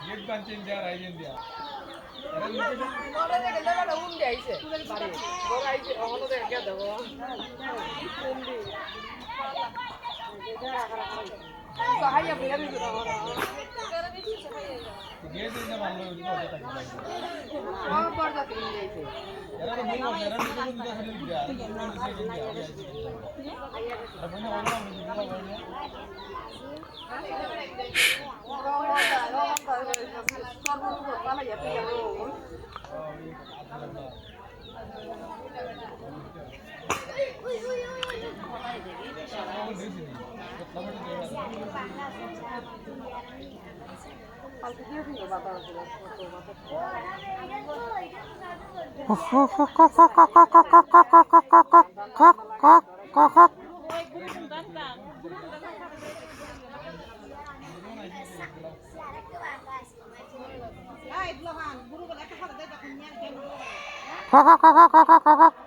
gate বানছেন যা Ryzen দিয়া নরে দেখে লেবাটা উন্ডে আইছে বাড়ি বড় আইছে হলো দেখে কে দেব উন্ডি সাহায্য করে দিতে আমরা গেট দিনা ভালো হইতো কথা আমার পর্দা কিনে দিয়েছে এরা তো বলবো এরা তো বলবো দিতে খালি দিয়া আর কি মানে সেই দিয়া আপনি ওনা দিলা বলে Kakak